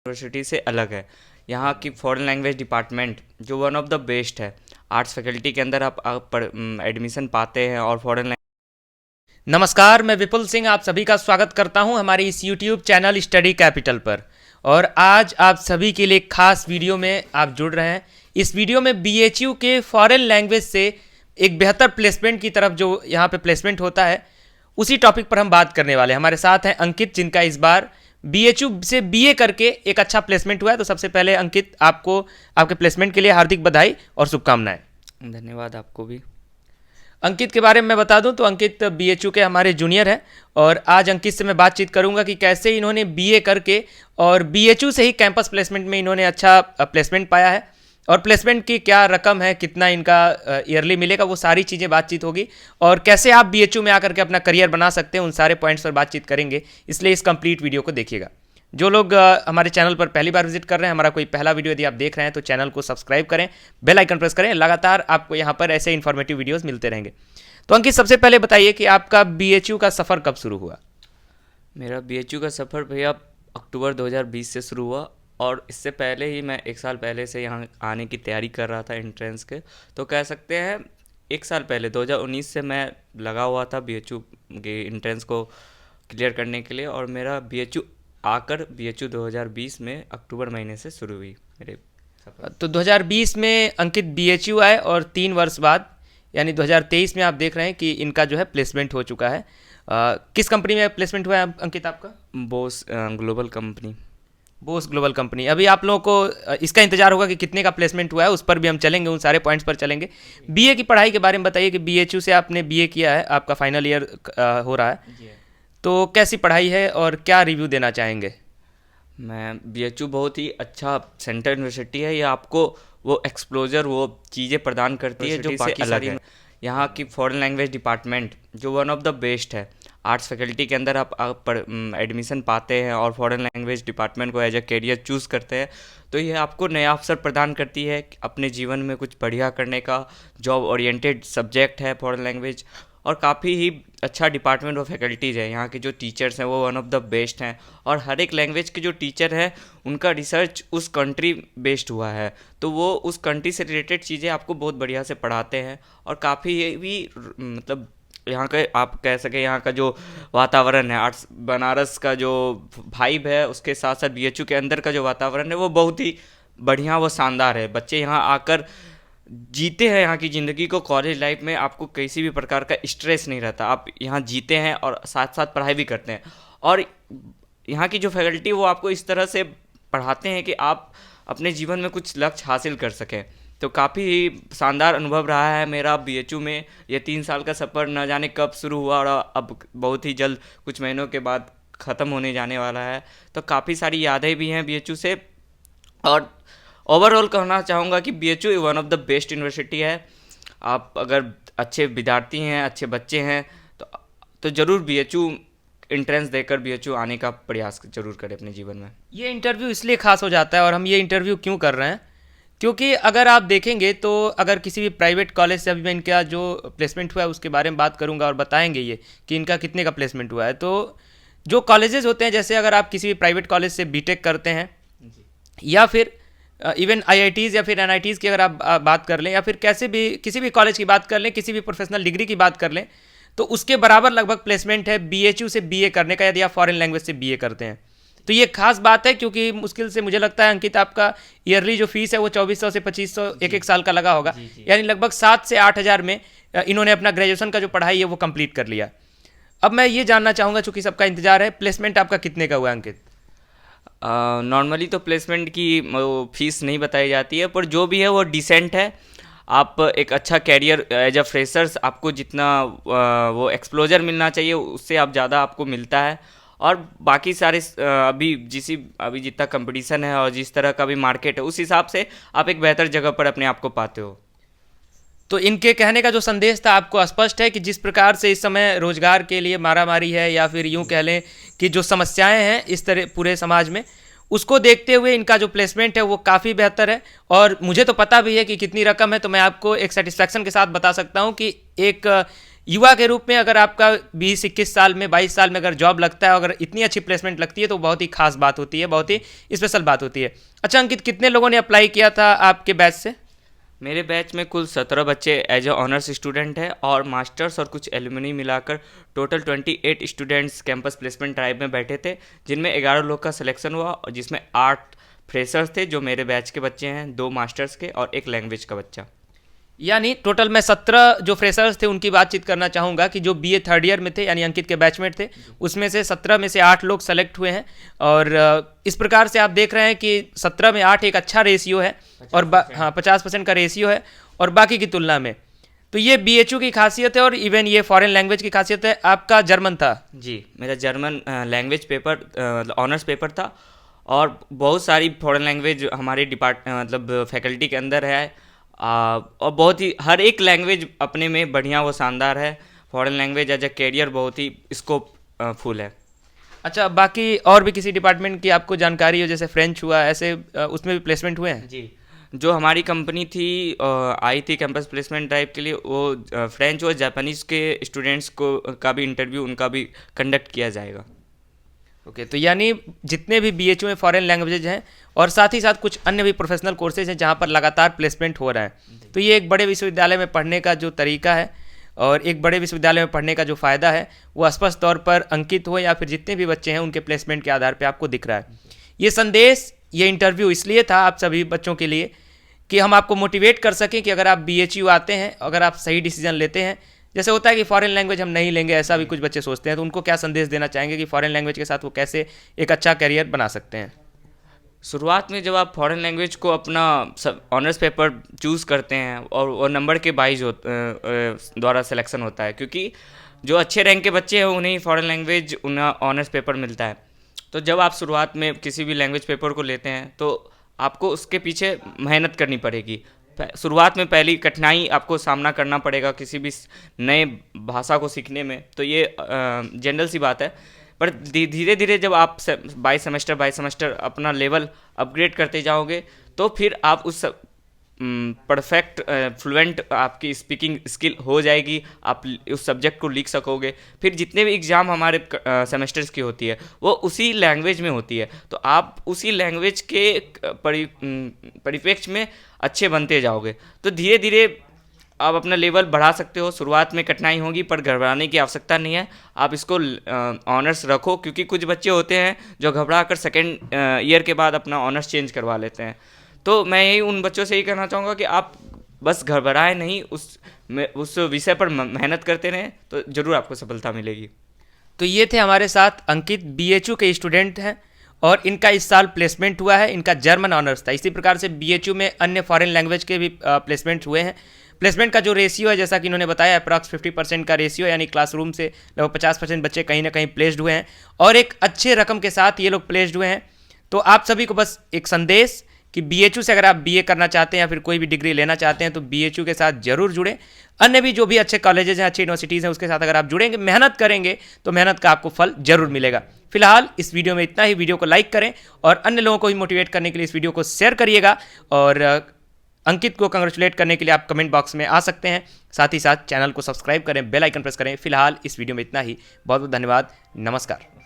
University से अलग है। यहाँ की फॉरेन लैंग्वेज डिपार्टमेंट जो वन ऑफ द बेस्ट है। आर्ट्स फैकल्टी के अंदर आप एडमिशन पाते हैं और फॉरेन। नमस्कार, मैं विपुल सिंह आप सभी का स्वागत करता हूं हमारे इस YouTube चैनल स्टडी कैपिटल पर। और आज आप सभी के लिए खास वीडियो में आप जुड़ रहे हैं। इस वीडियो में BHU के फॉरेन लैंग्वेज से एक बेहतर प्लेसमेंट की तरफ जो यहाँ पे प्लेसमेंट होता है उसी टॉपिक पर हम बात करने वाले हैं। हमारे साथ हैं अंकित, जिनका इस बार BHU से BA करके एक अच्छा प्लेसमेंट हुआ है। तो सबसे पहले अंकित, आपको आपके प्लेसमेंट के लिए हार्दिक बधाई और शुभकामनाएं। धन्यवाद आपको भी। अंकित के बारे में मैं बता दूं तो अंकित BHU के हमारे जूनियर हैं और आज अंकित से मैं बातचीत करूंगा कि कैसे इन्होंने BA करके और BHU से ही कैंपस प्लेसमेंट में इन्होंने अच्छा प्लेसमेंट पाया है और प्लेसमेंट की क्या रकम है, कितना इनका ईयरली मिलेगा, वो सारी चीज़ें बातचीत होगी। और कैसे आप BHU में आकर के अपना करियर बना सकते हैं, उन सारे पॉइंट्स पर बातचीत करेंगे। इसलिए इस कंप्लीट वीडियो को देखिएगा। जो लोग हमारे चैनल पर पहली बार विजिट कर रहे हैं, हमारा कोई पहला वीडियो यदि आप देख रहे हैं तो चैनल को सब्सक्राइब करें, बेल आइकन प्रेस करें। लगातार आपको यहाँ पर ऐसे इन्फॉर्मेटिव वीडियोस मिलते रहेंगे। तो अंकित, सबसे पहले बताइए कि आपका BHU का सफ़र कब शुरू हुआ? मेरा BHU का सफ़र भैया अक्टूबर 2020 से शुरू हुआ और इससे पहले ही मैं एक साल पहले से यहाँ आने की तैयारी कर रहा था एंट्रेंस के। तो कह सकते हैं एक साल पहले 2019 से मैं लगा हुआ था BHU के एंट्रेंस को क्लियर करने के लिए। और मेरा BHU आकर BHU 2020 में अक्टूबर महीने से शुरू हुई मेरे सफ़र। तो 2020 में अंकित BHU आए और 3 वर्ष बाद यानी 2023 में आप देख रहे हैं कि इनका जो है प्लेसमेंट हो चुका है। किस कंपनी में प्लेसमेंट हुआ है अंकित आपका? Bose global company. Bose global company. अभी आप लोगों को इसका इंतजार होगा कि कितने का प्लेसमेंट हुआ है, उस पर भी हम चलेंगे, उन सारे पॉइंट्स पर चलेंगे। BA की पढ़ाई के बारे में बताइए कि BHU से आपने BA किया है, आपका फाइनल ईयर हो रहा है, जी। तो कैसी पढ़ाई है और क्या रिव्यू देना चाहेंगे? मैं BHU बहुत ही अच्छा सेंट्रल यूनिवर्सिटी है। ये आपको वो एक्सप्लोजर, वो चीज़ें प्रदान करती है जो यूनिवर्सिटी से बाकी अलग सारी है। यहाँ की फॉरेन लैंग्वेज डिपार्टमेंट जो वन ऑफ द बेस्ट है। आर्ट्स फैकल्टी के अंदर आप एडमिशन पाते हैं और फॉरेन लैंग्वेज डिपार्टमेंट को एज अ कैरियर चूज़ करते हैं। तो ये आपको नया अवसर प्रदान करती है अपने जीवन में कुछ बढ़िया करने का। जॉब ओरिएंटेड सब्जेक्ट है फॉरेन लैंग्वेज और काफ़ी ही अच्छा डिपार्टमेंट ऑफ फैकल्टीज़ है। यहाँ के जो टीचर्स हैं वो वन ऑफ द बेस्ट हैं और हर एक लैंग्वेज के जो टीचर हैं उनका रिसर्च उस कंट्री बेस्ड हुआ है। तो वो उस कंट्री से रिलेटेड चीज़ें आपको बहुत बढ़िया से पढ़ाते हैं और काफ़ी भी मतलब यहाँ के आप कह सके यहाँ का जो वातावरण है, आर्ट्स बनारस का जो वाइब है, उसके साथ साथ BHU के अंदर का जो वातावरण है वो बहुत ही बढ़िया, वो शानदार है। बच्चे यहाँ आकर जीते हैं यहाँ की ज़िंदगी को। कॉलेज लाइफ में आपको किसी भी प्रकार का स्ट्रेस नहीं रहता, आप यहाँ जीते हैं और साथ साथ पढ़ाई भी करते हैं। और यहाँ की जो फैकल्टी वो आपको इस तरह से पढ़ाते हैं कि आप अपने जीवन में कुछ लक्ष्य हासिल कर सकें। तो काफ़ी शानदार अनुभव रहा है मेरा BHU में। ये 3 साल का सफ़र न जाने कब शुरू हुआ और अब बहुत ही जल्द कुछ महीनों के बाद ख़त्म होने जाने वाला है। तो काफ़ी सारी यादें भी हैं BHU से और ओवरऑल कहना चाहूँगा कि BHU one of the best university है। आप अगर अच्छे विद्यार्थी हैं, अच्छे बच्चे हैं तो ज़रूर BHU एंट्रेंस देकर BHU आने का प्रयास जरूर करें अपने जीवन में। ये इंटरव्यू इसलिए खास हो जाता है और हम ये इंटरव्यू क्यों कर रहे हैं, क्योंकि अगर आप देखेंगे तो अगर किसी भी प्राइवेट कॉलेज से, अभी मैं इनका जो प्लेसमेंट हुआ है उसके बारे में बात करूंगा और बताएंगे ये कि इनका कितने का प्लेसमेंट हुआ है। तो जो कॉलेजेस होते हैं, जैसे अगर आप किसी भी प्राइवेट कॉलेज से BTech करते हैं या फिर इवन IITs या फिर NITs की अगर आप बात कर लें या फिर कैसे भी किसी भी कॉलेज की बात कर लें, किसी भी प्रोफेशनल डिग्री की बात कर लें, तो उसके बराबर लगभग प्लेसमेंट है BHU से BA करने का, यदि आप फॉरेन लैंग्वेज से BA करते हैं। तो ये खास बात है क्योंकि मुश्किल से मुझे लगता है अंकित आपका ईयरली जो फीस है वो 2400 से 2500 एक साल का लगा होगा। यानी लगभग 7 से 8 हज़ार में इन्होंने अपना ग्रेजुएशन का जो पढ़ाई है वो कंप्लीट कर लिया। अब मैं ये जानना चाहूँगा, चूंकि सबका इंतजार है, प्लेसमेंट आपका कितने का हुआ अंकित? नॉर्मली तो प्लेसमेंट की फीस नहीं बताई जाती है, पर जो भी है वो डिसेंट है। आप एक अच्छा कैरियर एज अ फ्रेशर्स, आपको जितना वो एक्सप्लोजर मिलना चाहिए उससे आप ज़्यादा आपको मिलता है। और बाकी सारे अभी जितना कंपटीशन है और जिस तरह का भी मार्केट है उस हिसाब से आप एक बेहतर जगह पर अपने आप को पाते हो। तो इनके कहने का जो संदेश था आपको स्पष्ट है कि जिस प्रकार से इस समय रोजगार के लिए मारामारी है या फिर यूं कह लें कि जो समस्याएं हैं इस तरह पूरे समाज में, उसको देखते हुए इनका जो प्लेसमेंट है वो काफ़ी बेहतर है। और मुझे तो पता भी है कि कितनी रकम है, तो मैं आपको एक सेटिस्फैक्शन के साथ बता सकता हूं कि एक युवा के रूप में अगर आपका 20-21 साल में 22 साल में अगर जॉब लगता है, अगर इतनी अच्छी प्लेसमेंट लगती है तो बहुत ही खास बात होती है, बहुत ही स्पेशल बात होती है। अच्छा अंकित, कितने लोगों ने अप्लाई किया था आपके बैच से? मेरे बैच में कुल 17 बच्चे एज ए ऑनर्स स्टूडेंट हैं और मास्टर्स और कुछ एलुमनी मिलाकर total 28 students campus placement drive में बैठे थे, जिनमें 11 लोग का सिलेक्शन हुआ और जिसमें 8 फ्रेशर्स थे जो मेरे बैच के बच्चे हैं, 2 मास्टर्स के और 1 लैंग्वेज का बच्चा। यानी टोटल मैं 17 जो फ्रेशर्स थे उनकी बातचीत करना चाहूँगा कि जो बीए थर्ड ईयर में थे, यानी अंकित के बैचमेट थे, उसमें से 17 में से 8 लोग सेलेक्ट हुए हैं। और इस प्रकार से आप देख रहे हैं कि 17 में 8 एक अच्छा रेशियो है, और हाँ 50% का रेशियो है और बाकी की तुलना में। तो ये बीएचयू की खासियत है, और इवन ये फॉरेन लैंग्वेज की खासियत है। आपका जर्मन था? जी, मेरा German language paper honours paper था, और बहुत सारी फॉरेन लैंग्वेज हमारे मतलब फैकल्टी के अंदर है। और बहुत ही हर एक लैंग्वेज अपने में बढ़िया वो शानदार है। Foreign language as a career बहुत ही स्कोप फुल है। अच्छा, बाकी और भी किसी डिपार्टमेंट की आपको जानकारी हो, जैसे फ्रेंच हुआ, ऐसे उसमें भी प्लेसमेंट हुए हैं? जी, जो हमारी कंपनी थी आई थी कैंपस प्लेसमेंट ड्राइव के लिए, वो फ्रेंच और जापानीज़ के स्टूडेंट्स को का भी इंटरव्यू उनका भी कंडक्ट किया जाएगा। ओके, तो यानी जितने भी बीएचयू में फॉरेन लैंग्वेजेज हैं और साथ ही साथ कुछ अन्य भी प्रोफेशनल कोर्सेज हैं जहाँ पर लगातार प्लेसमेंट हो रहा है, तो ये एक बड़े विश्वविद्यालय में पढ़ने का जो तरीका है और एक बड़े विश्वविद्यालय में पढ़ने का जो फ़ायदा है वो स्पष्ट तौर पर अंकित हो या फिर जितने भी बच्चे हैं उनके प्लेसमेंट के आधार पर आपको दिख रहा है। ये संदेश, ये इंटरव्यू इसलिए था आप सभी बच्चों के लिए कि हम आपको मोटिवेट कर सकें कि अगर आप बीएचयू आते हैं, अगर आप सही डिसीजन लेते हैं, जैसे होता है कि फॉरेन लैंग्वेज हम नहीं लेंगे, ऐसा भी कुछ बच्चे सोचते हैं, तो उनको क्या संदेश देना चाहेंगे कि फॉरेन लैंग्वेज के साथ वो कैसे एक अच्छा करियर बना सकते हैं? शुरुआत में जब आप फॉरेन लैंग्वेज को अपना ऑनर्स पेपर चूज़ करते हैं और वो नंबर के बाइज द्वारा सिलेक्शन होता है, क्योंकि जो अच्छे रैंक के बच्चे हैं उन्हें फॉरेन लैंग्वेज उन्हें ऑनर्स पेपर मिलता है। तो जब आप शुरुआत में किसी भी लैंग्वेज पेपर को लेते हैं तो आपको उसके पीछे मेहनत करनी पड़ेगी। शुरुआत में पहली कठिनाई आपको सामना करना पड़ेगा किसी भी नए भाषा को सीखने में, तो ये जनरल सी बात है। पर धीरे धीरे जब आप बाई सेमेस्टर अपना लेवल अपग्रेड करते जाओगे तो फिर आप उस परफेक्ट फ्लुएंट आपकी स्पीकिंग स्किल हो जाएगी, आप उस सब्जेक्ट को लिख सकोगे। फिर जितने भी एग्ज़ाम हमारे सेमेस्टर्स की होती है वो उसी लैंग्वेज में होती है, तो आप उसी लैंग्वेज के परिप्रेक्ष्य में अच्छे बनते जाओगे। तो धीरे धीरे आप अपना लेवल बढ़ा सकते हो। शुरुआत में कठिनाई होगी पर घबराने की आवश्यकता नहीं है, आप इसको ऑनर्स रखो, क्योंकि कुछ बच्चे होते हैं जो घबरा कर सेकेंड ईयर के बाद अपना ऑनर्स चेंज करवा लेते हैं। तो मैं यही उन बच्चों से यही कहना चाहूँगा कि आप बस घबराएं नहीं, उस विषय पर मेहनत करते रहें तो ज़रूर आपको सफलता मिलेगी। तो ये थे हमारे साथ अंकित, बीएचयू के स्टूडेंट हैं और इनका इस साल प्लेसमेंट हुआ है, इनका जर्मन ऑनर्स था। इसी प्रकार से बीएचयू में अन्य फॉरेन लैंग्वेज के भी प्लेसमेंट हुए हैं। प्लेसमेंट का जो रेशियो है, जैसा कि इन्होंने बताया, अप्रॉक्स 50% का रेशियो, यानी क्लासरूम से लगभग 50% बच्चे कहीं ना कहीं प्लेस्ड हुए हैं और एक अच्छे रकम के साथ ये लोग प्लेस्ड हुए हैं। तो आप सभी को बस एक संदेश कि बीएचयू से अगर आप बीए करना चाहते हैं या फिर कोई भी डिग्री लेना चाहते हैं तो बीएचयू के साथ जरूर जुड़ें। अन्य भी जो भी अच्छे कॉलेजेस हैं, अच्छी यूनिवर्सिटीज़ हैं, उसके साथ अगर आप जुड़ेंगे, मेहनत करेंगे तो मेहनत का आपको फल जरूर मिलेगा। फिलहाल इस वीडियो में इतना ही। वीडियो को लाइक करें और अन्य लोगों को भी मोटिवेट करने के लिए इस वीडियो को शेयर करिएगा, और अंकित को कंग्रेचुलेट करने के लिए आप कमेंट बॉक्स में आ सकते हैं। साथ ही साथ चैनल को सब्सक्राइब करें, बेल आइकन प्रेस करें। फिलहाल इस वीडियो में इतना ही। बहुत बहुत धन्यवाद। नमस्कार।